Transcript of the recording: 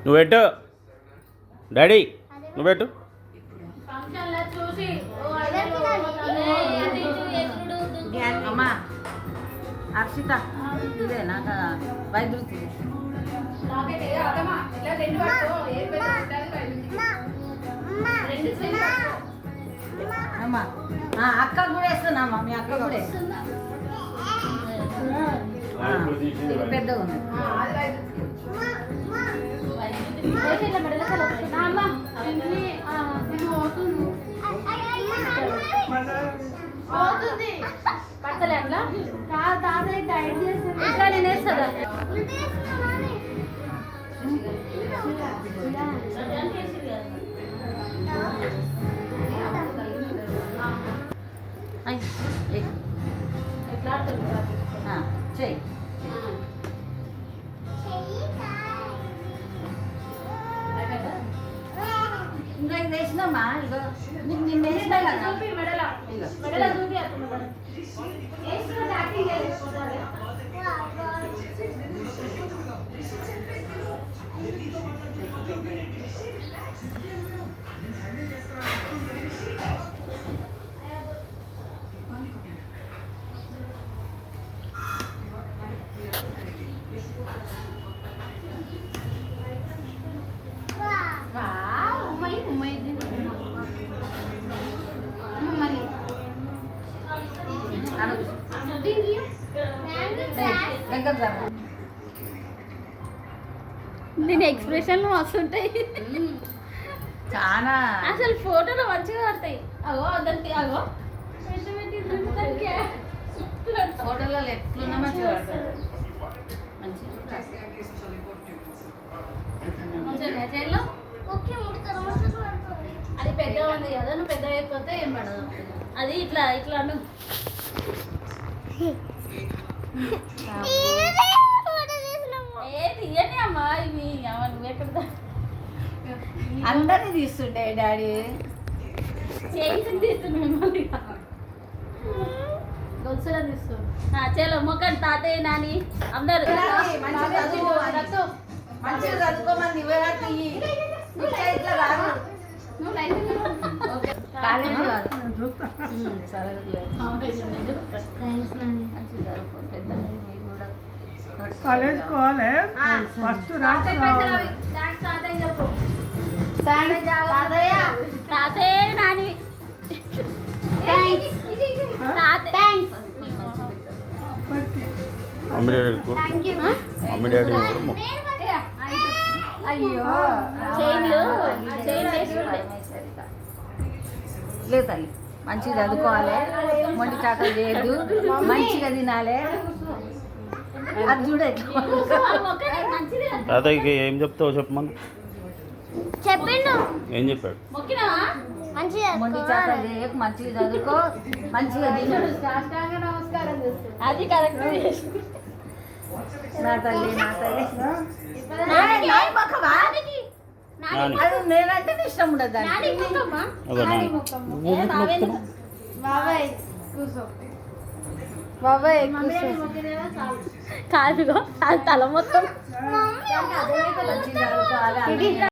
నువ్వు పెట్టు డాడీ, నువ్వు పెట్టు. అమ్మా అర్షిత ఇదేనా వైద్యుతి అమ్మా అక్క కూడా వేస్తున్నామ్మా, మీ అక్క కూడా పెద్దగా ఉంది. పడతలే అట్లా కాదు తాతయ్య టైట్ చేస్తాను ఇట్లా నేను వేస్తుందా చెయ్యి ఇంకా ఇది వేసినామా, ఇగో నీకు నిన్న వేసినా కదా దీని ఎక్స్ప్రెషన్లు వస్తుంటాయి చాలా, అసలు ఫోటోలు మంచిగా పడతాయి. అగో దానికి అగో ఫోటోలో ఎట్లున్నా మంచిగా పడతాయి. అది పెద్దగా ఉంది కదా, నువ్వు పెద్దగా అయిపోతే ఏం పడదు. అది ఇట్లా ఇట్లా తీయండి అమ్మా, ఇవి నువ్వు ఎక్కడ అందరినీ తీస్తుండే డాడీ, చేసి తీస్తున్నాయి గొలుసులో తీస్తున్నా. చలో మొక్కని తాతయ్య నాని అందరు మంచిగా చదువుకోమని ఇట్లా రాదు. కాలేజ్ కోవాలి ఫస్ట్ తాతయ్య నాని అయ్యో లేదు తల్లి, మంచిగా చదువుకోవాలి, మొండి చాకలు చేయద్దు, మంచిగా తినాలి. అది చూడే తాతయ్యకి ఏం చెప్తావు చెప్పమని చెప్పిండు. ఏం చెప్పాడు? మొండి చాకలు చేయకు, మంచిగా చదువుకో, మంచిగా తినడు. అది కరెక్ట్. నా తల్లి నా తల్లి అది నేనంటే ఇష్టం ఉండదు దానికి. బాబాయ్ కాదు తల మొత్తం మంచిగా చదువుకోవాలి.